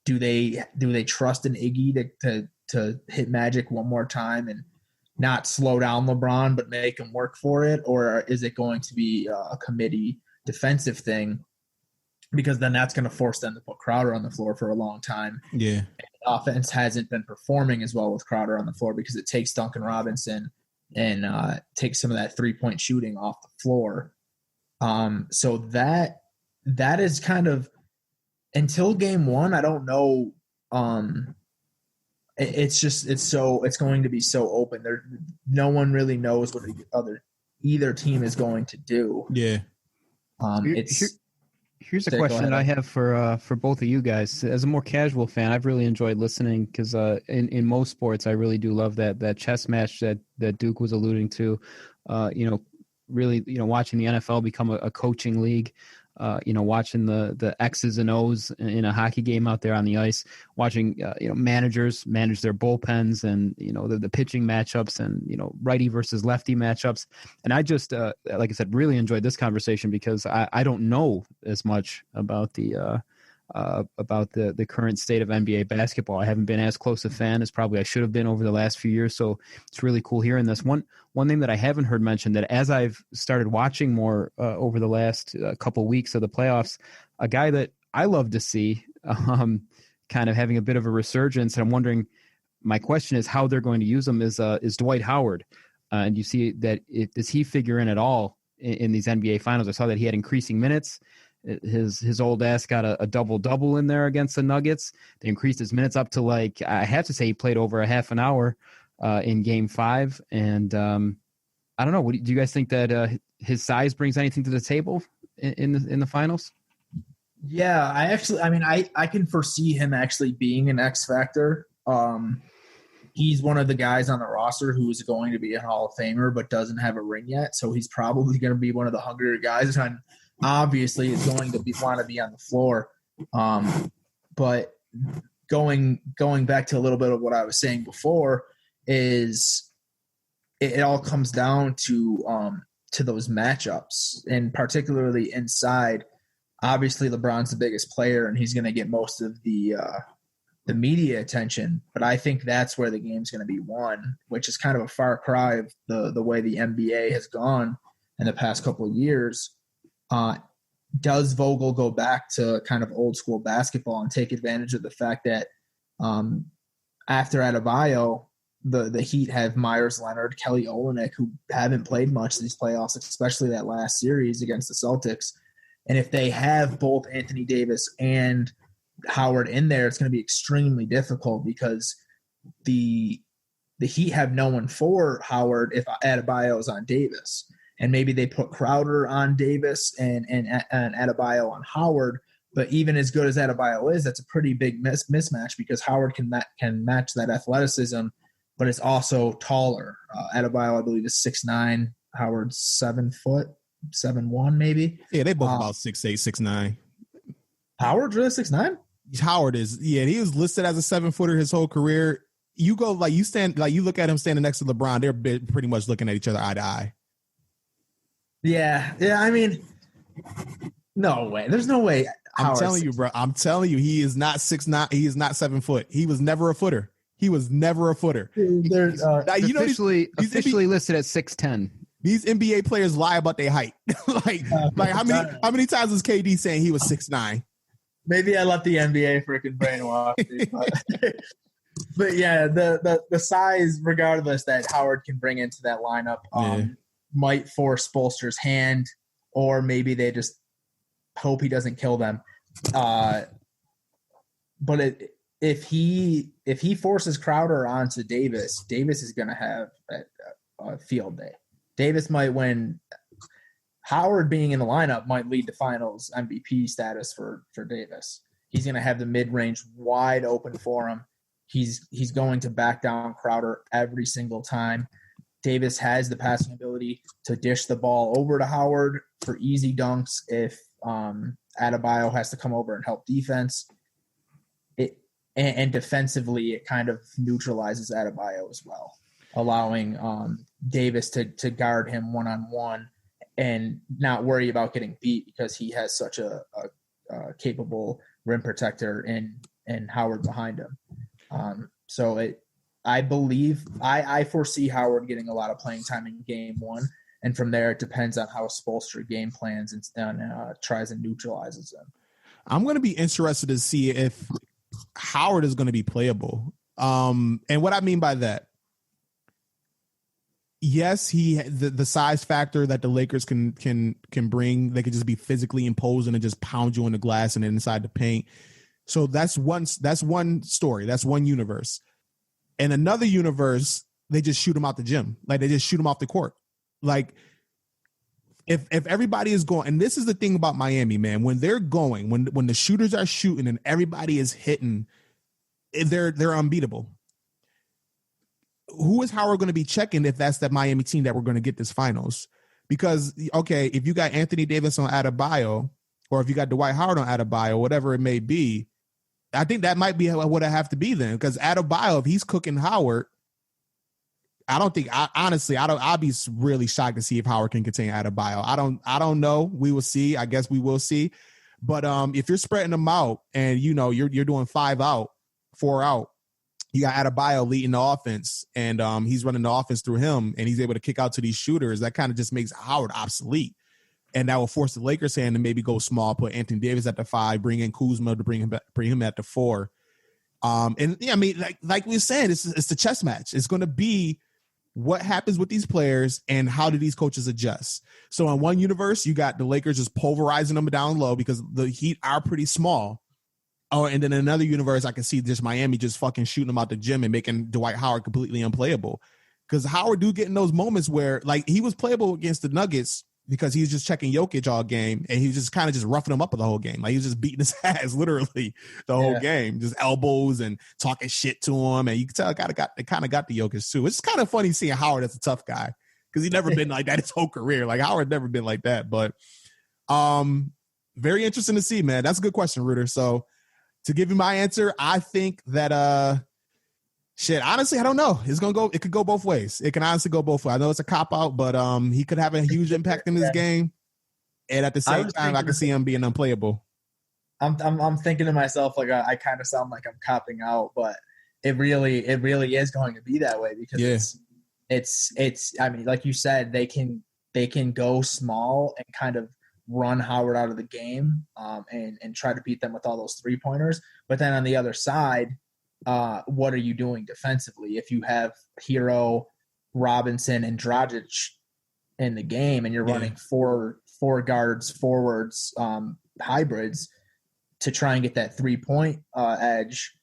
do they trust an Iggy to hit magic one more time and not slow down LeBron but make him work for it, or is it going to be a committee defensive thing? Because then that's going to force them to put Crowder on the floor for a long time. Yeah, and the offense hasn't been performing as well with Crowder on the floor because it takes Duncan Robinson and takes some of that 3-point shooting off the floor. So that is kind of, until game one, I don't know. It's going to be so open. No one really knows what either team is going to do. Yeah. Here's a question I have for both of you guys. As a more casual fan, I've really enjoyed listening because in most sports, I really do love that chess match that Duke was alluding to. Really, watching the NFL become a coaching league. Watching the X's and O's in a hockey game out there on the ice, watching managers manage their bullpens and the pitching matchups and righty versus lefty matchups. And I just like I said, really enjoyed this conversation because I don't know as much about the current state of NBA basketball. I haven't been as close a fan as probably I should have been over the last few years. So it's really cool hearing this. One thing that I haven't heard mentioned, that as I've started watching more over the last couple weeks of the playoffs, a guy that I love to see kind of having a bit of a resurgence. And I'm wondering, my question is how they're going to use him is Dwight Howard. And you see that does he figure in at all in these NBA finals? I saw that he had increasing minutes. His old ass got a double-double in there against the Nuggets. They increased his minutes up to I have to say he played over a half an hour in Game 5. And I don't know. Do you guys think that his size brings anything to the table in the finals? Yeah, I can foresee him actually being an X factor. He's one of the guys on the roster who is going to be a Hall of Famer but doesn't have a ring yet. So he's probably going to be one of the hungrier guys. And obviously is going to want to be on the floor. But going back to a little bit of what I was saying before is it all comes down to those matchups, and particularly inside. Obviously, LeBron's the biggest player, and he's going to get most of the media attention. But I think that's where the game's going to be won, which is kind of a far cry of the way the NBA has gone in the past couple of years. Does Vogel go back to kind of old school basketball and take advantage of the fact that after Adebayo, the Heat have Myers Leonard, Kelly Olynyk, who haven't played much these playoffs, especially that last series against the Celtics. And if they have both Anthony Davis and Howard in there, it's going to be extremely difficult because the Heat have no one for Howard if Adebayo is on Davis. And maybe they put Crowder on Davis and Adebayo on Howard. But even as good as Adebayo is, that's a pretty big mismatch because Howard can match that athleticism, but it's also taller. Adebayo, I believe, is 6'9". Howard's 7 foot, 7'1", maybe. Yeah, they both about 6'8", 6'9". Howard's really 6'9"? Howard is, yeah. He was listed as a 7-footer his whole career. You go you look at him standing next to LeBron, they're pretty much looking at each other eye to eye. Yeah. I mean, no way. There's no way. I'm telling you, bro. I'm telling you, he is not 6'9". He is not 7 foot. He was never a footer. There's officially listed at 6'10". These NBA players lie about their height. like how many times was KD saying he was 6'9"? Maybe I let the NBA freaking brainwash me. But yeah, the size, regardless, that Howard can bring into that lineup might force Spoelstra's hand, or maybe they just hope he doesn't kill them. But if he forces Crowder onto Davis, Davis is going to have a field day. Davis might win. Howard being in the lineup might lead to finals MVP status for Davis. He's going to have the mid-range wide open for him. He's going to back down Crowder every single time. Davis has the passing ability to dish the ball over to Howard for easy dunks if Adebayo has to come over and help defense. And defensively, it kind of neutralizes Adebayo as well, allowing Davis to guard him one-on-one and not worry about getting beat because he has such a capable rim protector in and Howard behind him. I foresee Howard getting a lot of playing time in game one. And from there, it depends on how Spoelstra game plans and tries and neutralizes them. I'm going to be interested to see if Howard is going to be playable. And what I mean by that, yes, the size factor that the Lakers can bring, they could just be physically imposing and just pound you on the glass and inside the paint. So that's one story. That's one universe. In another universe, they just shoot him out the gym. Like they just shoot him off the court. Like if everybody is going, and this is the thing about Miami, man, when they're going, when the shooters are shooting and everybody is hitting, they're unbeatable. Who is Howard going to be checking if that's that Miami team that we're going to get this finals? Because, okay, if you got Anthony Davis on Adebayo, or if you got Dwight Howard on Adebayo, whatever it may be, I think that might be what I have to be then. Because Adebayo, if he's cooking Howard, I'll be really shocked to see if Howard can contain Adebayo. I don't know. We will see. I guess we will see. But if you're spreading them out and you're doing 5 out, 4 out, you got Adebayo leading the offense, and he's running the offense through him, and he's able to kick out to these shooters. That kind of just makes Howard obsolete, and that will force the Lakers' hand to maybe go small, put Anthony Davis at the 5, bring in Kuzma to bring him at the 4. And yeah, I mean, like we were saying, it's the chess match. It's going to be what happens with these players and how do these coaches adjust. So in one universe, you got the Lakers just pulverizing them down low because the Heat are pretty small. Oh, and then in another universe, I can see just Miami just fucking shooting him out the gym and making Dwight Howard completely unplayable. Because Howard do get in those moments where, like, he was playable against the Nuggets because he was just checking Jokic all game, and he was just kind of just roughing him up the whole game. Like, he was just beating his ass literally the whole game, just elbows and talking shit to him. And you can tell it kind of got the Jokic too. It's kind of funny seeing Howard as a tough guy because he's never been like that his whole career. Like, Howard never been like that. But very interesting to see, man. That's a good question, Reuter. So, to give you my answer, I think that honestly, I don't know. It could go both ways. It can honestly go both ways. I know it's a cop out, but he could have a huge impact in this game. And at the same time, I can see him being unplayable. I'm thinking to myself, like, I kind of sound like I'm copping out, but it really is going to be that way because it's I mean, like you said, they can go small and kind of run Howard out of the game and try to beat them with all those 3-pointers. But then on the other side, what are you doing defensively? If you have Hero, Robinson, and Dragic in the game and you're running four guards, forwards, hybrids to try and get that 3-point edge,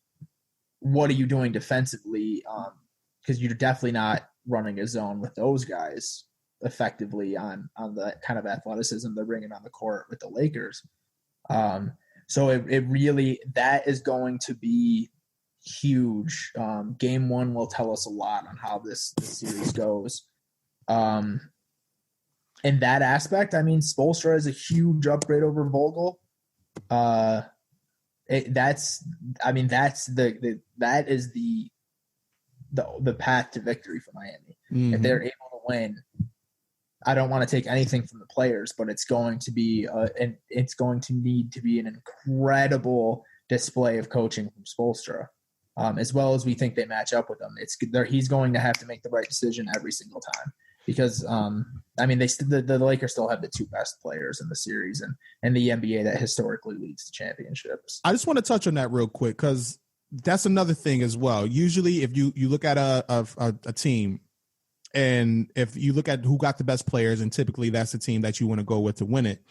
what are you doing defensively? Because you're definitely not running a zone with those guys effectively on the kind of athleticism they're bringing on the court with the Lakers. So it really, that is going to be huge. Game one will tell us a lot on how this series goes. In that aspect, I mean, Spoelstra is a huge upgrade over Vogel. That is the path to victory for Miami. Mm-hmm. If they're able to win, I don't want to take anything from the players, but it's going to be it's going to need to be an incredible display of coaching from Spoelstra, as well as we think they match up with them. He's going to have to make the right decision every single time because I mean the Lakers still have the 2 best players in the series and the NBA that historically leads to championships. I just want to touch on that real quick because that's another thing as well. Usually, if you look at a team. And if you look at who got the best players, and typically that's the team that you want to go with to win it.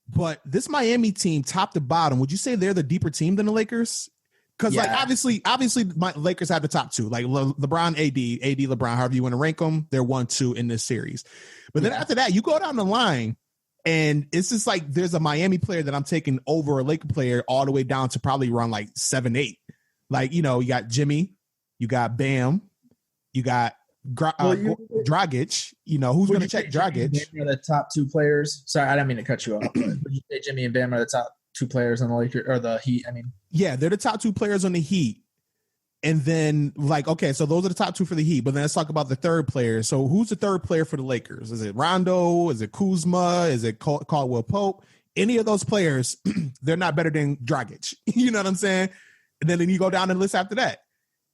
But this Miami team, top to bottom, would you say they're the deeper team than the Lakers? Because like obviously, my Lakers have the top 2, like LeBron, AD, LeBron, however you want to rank them, they're 1-2 in this series. But then after that, you go down the line, and it's just like there's a Miami player that I'm taking over a Laker player all the way down to probably around like 7-8. Like you got Jimmy, you got Bam, you got Dragic, who's going to check Dragic? Jimmy are the top 2 players. Sorry, I didn't mean to cut you off. Would you say Jimmy and Bam are the top 2 players on the Lakers or the Heat? I mean, yeah, they're the top 2 players on the Heat. And then, okay, so those are the top 2 for the Heat. But then let's talk about the third player. So who's the third player for the Lakers? Is it Rondo? Is it Kuzma? Is it Caldwell Pope? Any of those players, they're not better than Dragic. You know what I'm saying? And then you go down the list after that.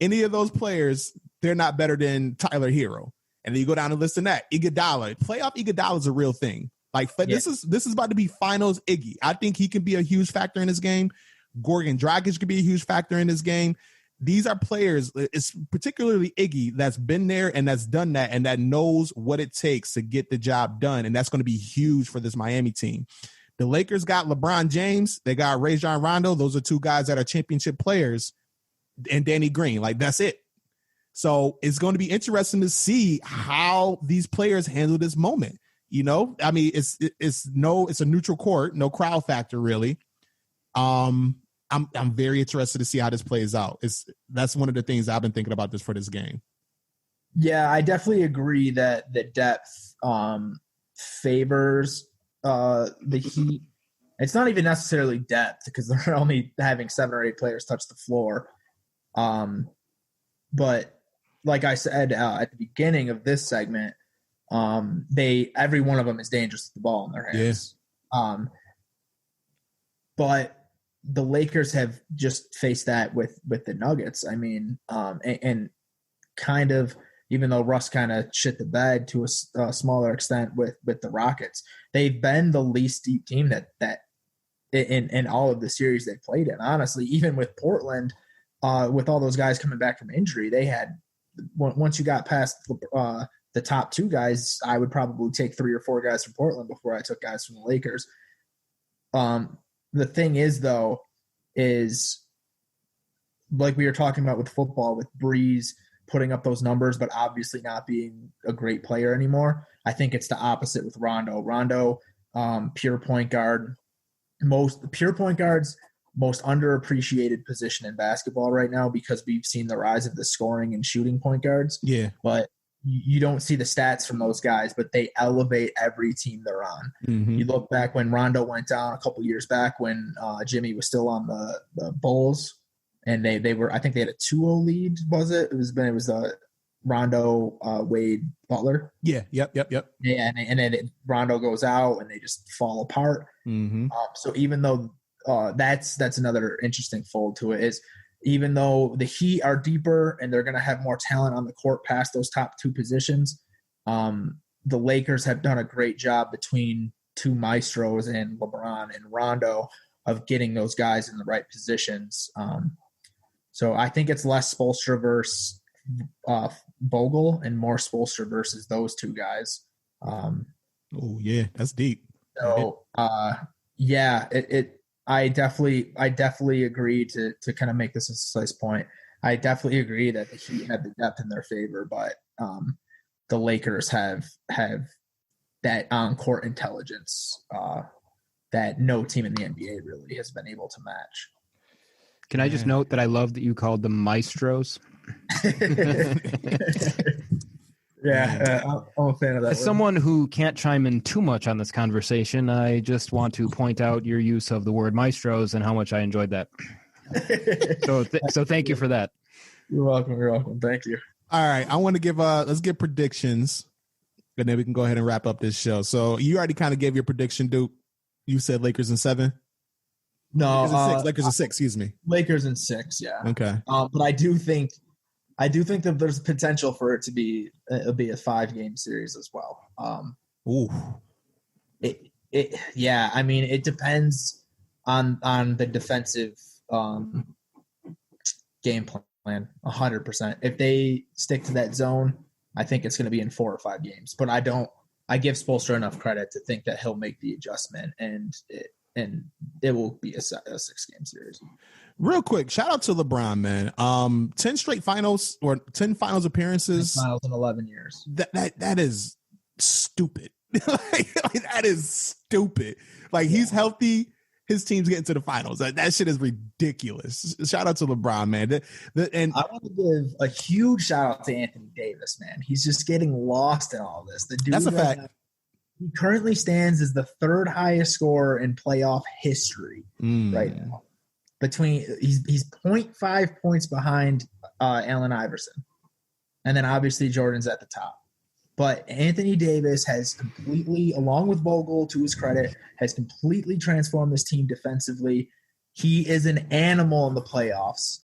Any of those players, they're not better than Tyler Hero. And then you go down the list in that. Iguodala. Playoff Iguodala is a real thing. This is about to be finals Iggy. I think he can be a huge factor in this game. Goran Dragic could be a huge factor in this game. These are players, it's particularly Iggy, that's been there and that's done that and that knows what it takes to get the job done. And that's going to be huge for this Miami team. The Lakers got LeBron James. They got Rajon Rondo. Those are two guys that are championship players. And Danny Green. Like, that's it. So it's going to be interesting to see how these players handle this moment. You know, I mean, it's a neutral court, no crowd factor really. I'm very interested to see how this plays out. That's one of the things I've been thinking about for this game. Yeah, I definitely agree that the depth favors the Heat. It's not even necessarily depth because they're only having 7 or 8 players touch the floor. But like I said at the beginning of this segment, every one of them is dangerous with the ball in their hands. Yeah. But the Lakers have just faced that with the Nuggets. I mean, and kind of, even though Russ kind of shit the bed to a smaller extent with the Rockets, they've been the least deep team that in all of the series they played in. Honestly, even with Portland, with all those guys coming back from injury, they had, once you got past the top 2 guys, I would probably take 3 or 4 guys from Portland before I took guys from the Lakers. The thing is, though, is like we were talking about with football, with Breeze putting up those numbers, but obviously not being a great player anymore. I think it's the opposite with Rondo. Rondo, pure point guard, pure point guards, most underappreciated position in basketball right now because we've seen the rise of the scoring and shooting point guards. Yeah. But you don't see the stats from those guys, but they elevate every team they're on. Mm-hmm. You look back when Rondo went down a couple years back when Jimmy was still on the Bulls, and they were, I think they had a 2-0 lead, was it? It was Rondo, Wade, Butler. Yeah, yep. Yeah, and then Rondo goes out and they just fall apart. Mm-hmm. So even though that's another interesting fold to it is, even though the Heat are deeper and they're going to have more talent on the court past those top 2 positions, the Lakers have done a great job between 2 maestros and LeBron and Rondo of getting those guys in the right positions. So I think it's less Spoelstra versus Bogle and more Spoelstra versus those 2 guys. Oh yeah, that's deep. So yeah, I definitely agree to kind of make this a concise point. I definitely agree that the Heat have the depth in their favor, but the Lakers have that on-court intelligence that no team in the NBA really has been able to match. Can I just note that I love that you called them maestros? Yeah, I'm a fan of that. As someone who can't chime in too much on this conversation, I just want to point out your use of the word maestros and how much I enjoyed that. So thank you for that. You're welcome. Thank you. All right, I want to give let's get predictions, and then we can go ahead and wrap up this show. So you already kind of gave your prediction, Duke. You said Lakers in 7. No, Lakers in 6. Excuse me. Lakers in 6. Yeah. Okay. But I do think that there's potential for it to be a 5-game series as well. Ooh. Yeah. I mean, it depends on the defensive game plan. 100%. If they stick to that zone, I think it's going to be in 4 or 5 games. But I give Spoelstra enough credit to think that he'll make the adjustment and it will be a 6-game series. Real quick, shout out to LeBron, man. 10 straight finals or 10 finals appearances. 10 finals in 11 years. That is stupid. like, that is stupid. Like, he's healthy. His team's getting to the finals. That shit is ridiculous. Shout out to LeBron, man. And I want to give a huge shout out to Anthony Davis, man. He's just getting lost in all this. The dude, that's a fact. He currently stands as the 3rd highest scorer in playoff history right now. He's 0.5 points behind Allen Iverson. And then obviously Jordan's at the top. But Anthony Davis has completely, along with Vogel to his credit, has completely transformed this team defensively. He is an animal in the playoffs.